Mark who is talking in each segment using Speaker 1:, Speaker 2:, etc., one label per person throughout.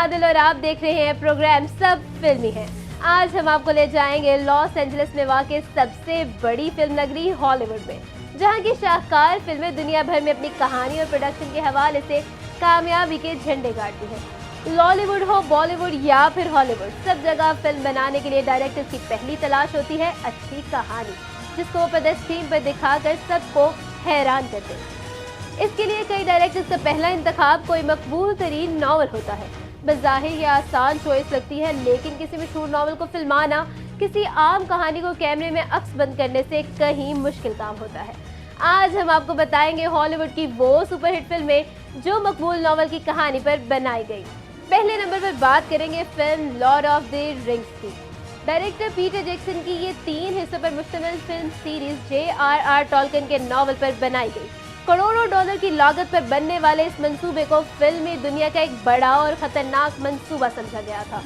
Speaker 1: बादल और आप देख रहे हैं प्रोग्राम सब फिल्मी है। आज हम आपको ले जाएंगे लॉस एंजलिस में वाक़ सबसे बड़ी फिल्म नगरी हॉलीवुड में, जहां की शाहकार फिल्में दुनिया भर में अपनी कहानी और प्रोडक्शन के हवाले से कामयाबी के झंडे गाड़ती हैं। लॉलीवुड हो, बॉलीवुड या फिर हॉलीवुड, सब जगह फिल्म बनाने के लिए डायरेक्टर्स की पहली तलाश होती है अच्छी कहानी, जिसको वो प्रदर्श स्क्रीन पर दिखाकर सबको हैरान करते हैं। इसके लिए कई डायरेक्टर्स का पहला इंतखाब कोई मकबूल तरीन नावल होता है। बज़ाहिर ये आसान चॉइस लगती है, लेकिन किसी मशहूर नावल को फिल्माना किसी आम कहानी को कैमरे में अक्स बंद करने से कहीं मुश्किल काम होता है। आज हम आपको बताएंगे हॉलीवुड की वो सुपरहिट फिल्में जो मकबूल नावल की कहानी पर बनाई गई। पहले नंबर पर बात करेंगे film Lord of the rings की। डायरेक्टर पीटर जैक्सन की ये 3 हिस्सों पर मुश्तमिल फिल्म सीरीज J.R.R. टॉलकिन के नावल पर बनाई गई। करोड़ों डॉलर की लागत पर बनने वाले इस मंसूबे को फिल्मी दुनिया का एक बड़ा और खतरनाक मंसूबा समझा गया था।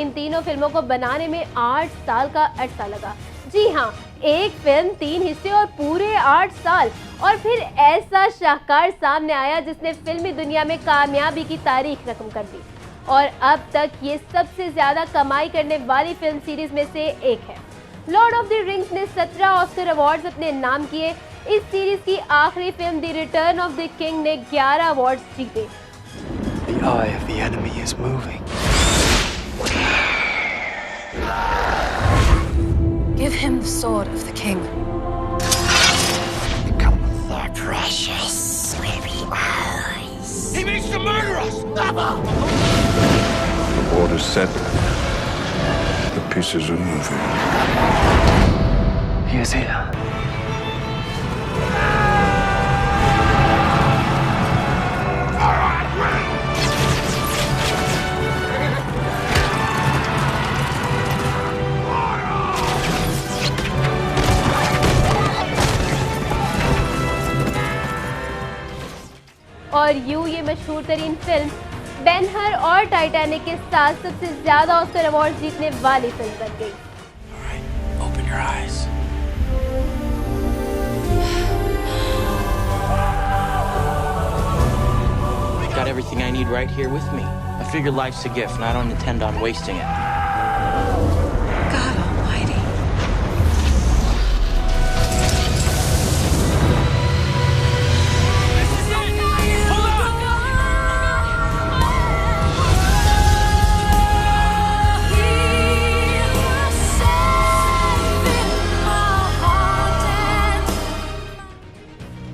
Speaker 1: इन तीनों फिल्मों को बनाने में 8 साल का अरसा लगा। जी हाँ, एक फिल्म 3 हिस्से और पूरे 8 साल। और फिर ऐसा शाहकार सामने आया जिसने फिल्मी दुनिया में कामयाबी की तारीख रकम कर दी और अब तक ये सबसे ज्यादा कमाई करने वाली फिल्म सीरीज में से एक है। लॉर्ड ऑफ द रिंग्स ने 17 ऑस्कर अवार्ड्स अपने नाम किए। इस सीरीज की आखिरी film the return of the king ने 11 अवार्ड्स जीते।
Speaker 2: The eye of the enemy is moving.
Speaker 3: Give him the sword of the king.
Speaker 4: The precious will be ours.
Speaker 2: He means to murder us! Never!
Speaker 5: The order's set. The pieces are moving.
Speaker 2: He is here.
Speaker 1: और यूं ये मशहूर तरीन film बेन-हर और Titanic के साथ सबसे ज्यादा ऑस्कर अवार्ड जीतने वाली फिल्म बन गई।
Speaker 2: All right, open your eyes.
Speaker 6: I got everything I need right here with me. I figure life's a gift, and I don't intend on wasting it.
Speaker 3: God Almighty.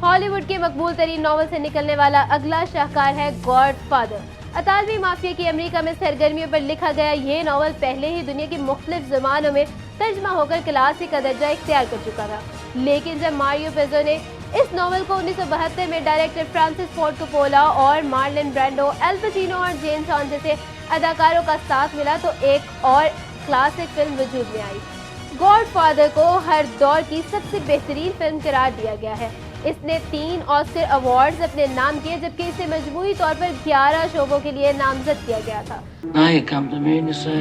Speaker 1: Hollywood के मकबूल तरीन novel से निकलने वाला अगला शाहकार है godfather. अतालवी mafia की America में सरगर्मियों पर लिखा गया ये नॉवल पहले ही दुनिया की मुख्तलिफ ज़बानों में तर्जमा होकर क्लासिक का दर्जा इख्तियार कर चुका था। लेकिन जब मारियो पुज़ो ने इस नॉवल को 1972 में डायरेक्टर फ्रांसिस फोर्ड कोपोला और मार्लन ब्रांडो, एल पचिनो और जेम्स हॉर्न जैसे अदाकारों का साथ मिला तो एक और क्लासिक फिल्म वजूद में आई। गॉडफादर को हर दौर की सबसे बेहतरीन फिल्म करार दिया गया है। इसने 3 ऑस्कर अवार्ड्स अपने नाम किए, जबकि इसे मजमूई तौर पर 11 शोबों के लिए नामजद किया गया था।
Speaker 7: Now you come to me and you say,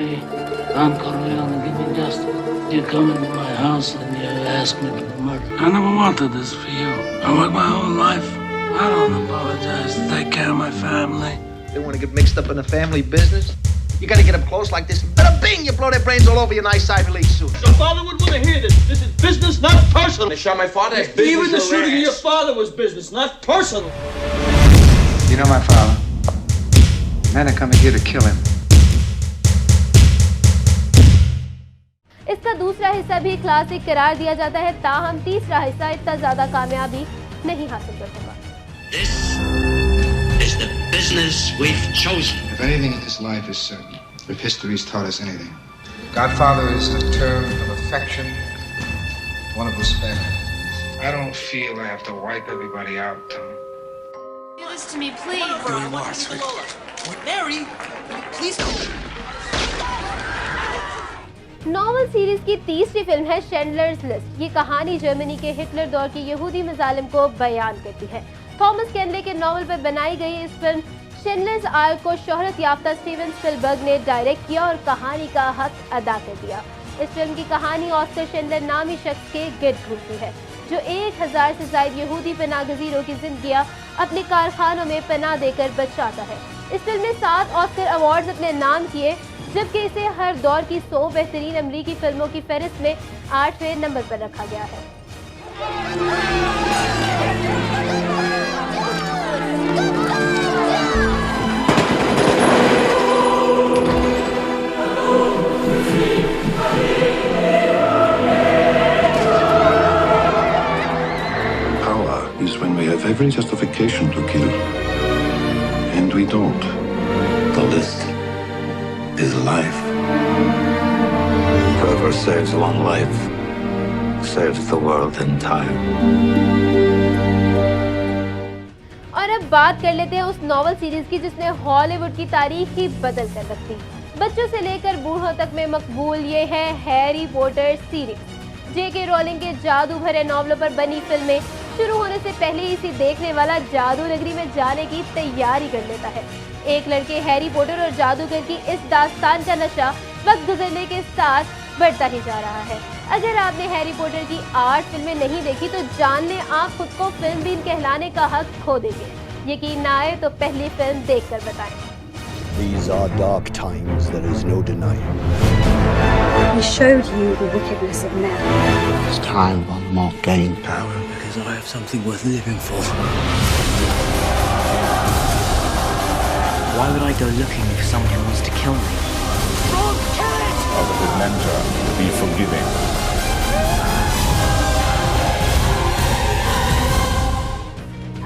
Speaker 7: I'm Corleone, give me justice. You come into my house and you ask me to be murdered. I never wanted this for you. I worked my whole life. I don't apologize to take care of my family.
Speaker 8: They want to get mixed up in the family business? You gotta get up close like this. Bada bing! You blow their brains all over your nice Ivy League suit.
Speaker 9: Your father would want to hear this. This is business, not personal.
Speaker 6: They shot my father. It's business.
Speaker 9: Even the shooting of your father was business, not personal.
Speaker 10: You know my father. Men are coming here to kill him.
Speaker 1: इसका दूसरा हिस्सा भी classic करार दिया जाता है, ताहम तीसरा हिस्सा इतना ज्यादा कामयाबी नहीं हासिल कर सका।
Speaker 4: This is the business we've chosen.
Speaker 5: If anything in this life is certain, if history's taught us anything, Godfather is a term of affection, one of respect. I don't feel I have to wipe everybody out, Tom.
Speaker 3: Do this to me, please.
Speaker 2: Do you are, sweetheart.
Speaker 9: Mary, please come.
Speaker 1: Novel series की तीसरी film है शेंडलर्स list. ये कहानी Germany के Hitler दौर के यहूदी मजालिम को बयान करती है। थॉमस कैनले के नॉवल पर बनाई गई इस फिल्म शेंडलर्स आर्क को शोहरत याफ्ता स्टीवन स्पिलबर्ग ने डायरेक्ट किया और कहानी का हक अदा कर दिया। इस फिल्म की कहानी ऑस्कर शेंडलर नामी शख्स के गिर्द घूमती है, जो 1000 से ज्यादा यहूदी पनाहगजीरों की जिंदगियां अपने कारखानों में पनाह देकर बचाता है। इस फिल्म ने 7 ऑस्कर अवार्ड्स अपने नाम किए, जबकि इसे हर दौर की 100 बेहतरीन अमेरिकी फिल्मों की फहरिस्त में 8वें नंबर पर रखा गया है।
Speaker 11: Power is when we have every justification to kill, and we don't.
Speaker 4: The list is life. Whoever saves one life saves the world entire.
Speaker 1: और अब बात कर लेते हैं उस नॉवल सीरीज की जिसने हॉलीवुड की तारीख ही बदल कर रख दी। बच्चों से लेकर बूढ़ों तक में मकबूल ये है हैरी पॉटर सीरीज। जेके रोलिंग के जादू भरे नॉवलों पर बनी फिल्में शुरू होने से पहले ही इसे देखने वाला जादू नगरी में जाने की तैयारी कर लेता है। एक लड़के हैरी पॉटर और जादूगर की इस दास्तान का नशा वक्त गुजरने के साथ बढ़ता ही जा रहा है। अगर आपने हैरी पॉटर की 8 फिल्में नहीं देखी तो जान लें आप खुद को फिल्म बीन कहलाने का हक खो देंगे। यकीन ना आए तो पहली फिल्म देखकर बताएं।
Speaker 12: These are dark times, there is no denying.
Speaker 13: We showed you the wickedness of men.
Speaker 11: It's time one more gain
Speaker 2: Power because I have something worth living for.
Speaker 6: Why would I go looking for someone who wants to kill me?
Speaker 2: Don't kill it!
Speaker 14: Of his mentor, be forgiving.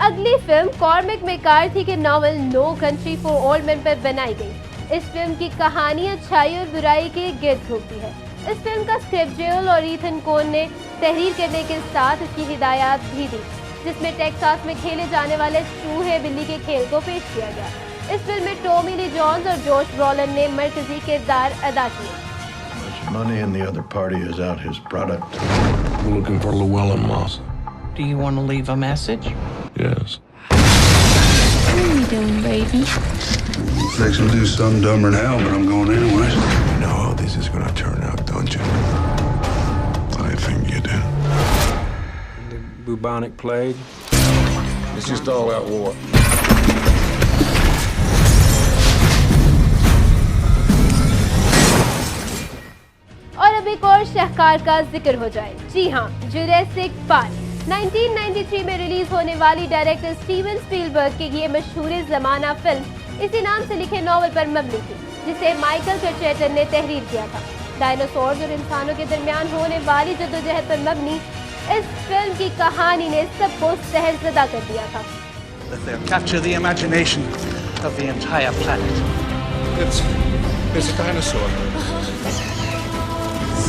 Speaker 1: अगली फिल्म Cormac McCarthy के novel no country for old man पर बनाई गई। इस film की कहानी अच्छाई और बुराई के गिर्द घूमती है। इस फिल्म का स्क्रिप्ट जेल और ईथन कोन ने तहरीर करने के साथ इसकी हिदायत भी दी, जिसमें टेक्सास में खेले जाने वाले चूहे बिल्ली के खेल को पेश किया गया। इस फिल्म में टॉमी ली जॉन्स और जोश ब्रॉलन ने मरकजी किरदार अदा किए।
Speaker 11: money and the other party is out his product.
Speaker 14: I'm looking for Llewellyn Moss.
Speaker 6: Do you want to leave a message?
Speaker 14: Yes.
Speaker 3: What are you doing, baby?
Speaker 11: Fixing to do something dumber than hell, but I'm going anyways.
Speaker 14: You know how this is gonna turn out, don't you? I think you do.
Speaker 15: The bubonic plague.
Speaker 14: It's just all out war.
Speaker 1: और अब एक और शाहकार का जिक्र हो जाए। जी हाँ, Jurassic park 1993 में रिलीज होने वाली डायरेक्टर स्टीवन स्पीलबर्ग की ये मशहूर ज़माना फिल्म इसी नाम से लिखे नॉवल पर मबनी थी, जिसे माइकल कर्चेटन ने तहरीर किया था। डायनासोर्स और इंसानों के दरमियान होने वाली जद्दोजहद पर मबनी इस फिल्म की कहानी ने सबको सहमज़दा कर दिया था।
Speaker 8: Capture the imagination of the entire planet.
Speaker 11: It's a dinosaur.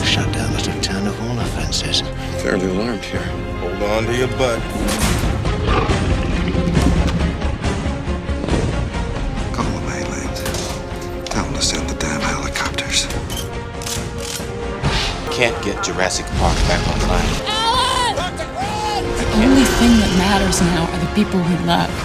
Speaker 12: Shut down the turn of all offenses.
Speaker 11: Fairly alarmed here.
Speaker 14: Hold on to your butt.
Speaker 11: Call the mainland. Tell them to send the damn helicopters.
Speaker 2: Can't get Jurassic Park back online.
Speaker 3: The only thing that matters now are the people we love.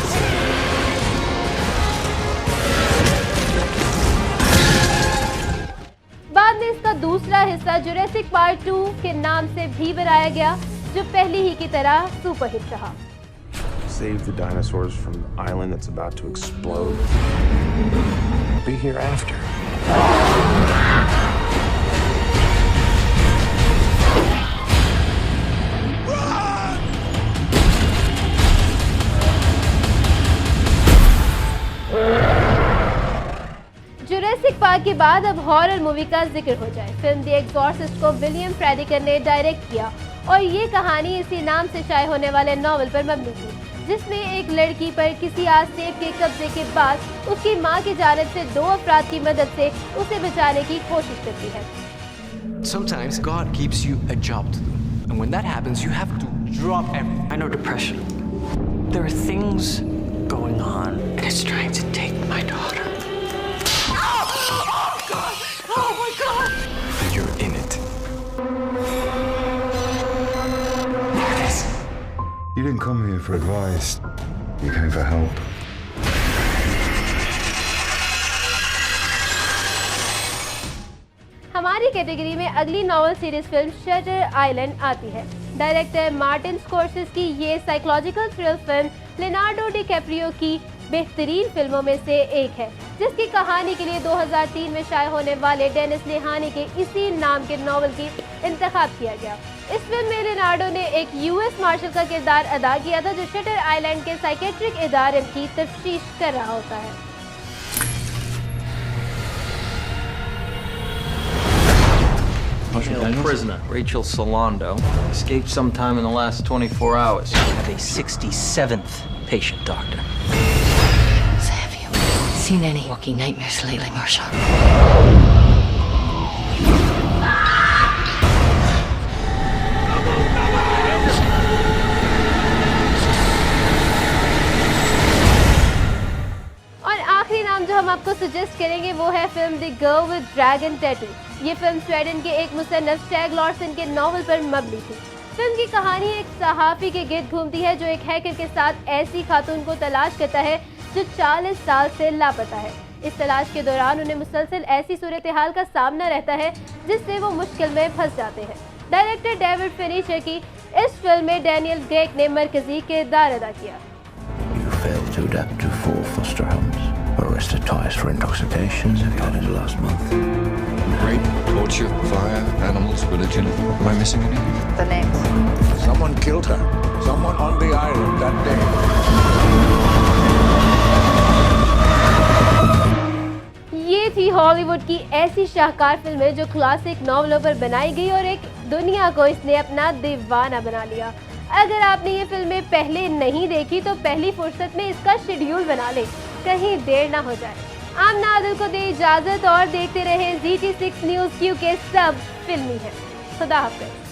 Speaker 1: बाद में इसका दूसरा हिस्सा Jurassic park 2 के नाम से भी बनाया गया, जो पहली ही की तरह सुपरहिट रहा।
Speaker 15: Save the dinosaurs from the island that's about to explode. Be here after.
Speaker 1: Jurassic park के बाद अब हॉरर मूवी का जिक्र हो जाए। फिल्म द एग्जॉर्सिस्ट को विलियम फ्रेडिकर ने डायरेक्ट किया और ये कहानी इसी नाम से शाये होने वाले नॉवल पर मबनी थी, जिसमें एक लड़की पर किसी आसेब के कब्जे के बाद उसकी मां की जानिब से 2 अफराद की मदद से उसे बचाने की कोशिश करती है।
Speaker 2: Sometimes God gives you a job to do. And when that happens, you have to drop everything. I know depression. There are things going on, and it's trying to take my daughter. Oh, God! Oh, my God! And you're in it. There it is.
Speaker 11: You didn't come here for advice. You came for help.
Speaker 1: हमारी category में अगली novel series film shutter island आती है। Director Martin स्कॉर्सेज़े की ये psychological thrill film Leonardo DiCaprio की बेहतरीन फिल्मों में से एक है, जिसकी कहानी के लिए 2003 में शाये होने वाले डेनिस लेहानी के इसी नाम के नॉवल की इंतखाब किया गया। इस फिल्म में लियोनार्डो ने एक यूएस मार्शल का किरदार अदा किया था, जो शटर आइलैंड के साइकेट्रिक इदारे की तफ्तीश कर रहा होता है।
Speaker 6: Prisoner Rachel Solando escaped sometime in the last 24 hours. We have a 67th patient, Doctor.
Speaker 3: So have you seen any walking nightmares lately, Marshall?
Speaker 1: और आखिरी नाम जो हम आपको सजेस्ट करेंगे वो है film the girl with dragon tattoo. ये फिल्म स्वीडन के एक मुसन्निफ स्टैग लॉर्सन के नॉवल पर मबनी थी। फिल्म की कहानी एक सहाफ़ी के गिर्द घूमती है जो एक हैकर के साथ ऐसी खातून को तलाश करता है जो 40 साल से लापता है। इस तलाश के दौरान उन्हें मुसलसल ऐसी सूरत हाल का सामना रहता है जिससे वो मुश्किल में फंस जाते हैं। डायरेक्टर डेविड फिनिचर की इस फिल्म में डैनियल ग्रेग ने मरकजी किरदार अदा किया।
Speaker 11: You failed to adapt to 4 foster homes, arrested twice for intoxication, and last month.
Speaker 14: Rape, torture, fire, animals, religion. Am I missing anything?
Speaker 13: The names.
Speaker 11: Someone killed her. Someone on the island that day.
Speaker 1: ये थी Hollywood की ऐसी शाहकार फिल्में जो classic नॉवलों पर बनाई गई और एक दुनिया को इसने अपना दीवाना बना लिया। अगर आपने ये फिल्में पहले नहीं देखी तो पहली फुर्सत में इसका शेड्यूल बना ले, कहीं देर ना हो जाए। आमना आदिल को दे इजाजत और देखते रहे ZT6 न्यूज़, क्योंकि सब फिल्मी है। खुदा हाफिज़।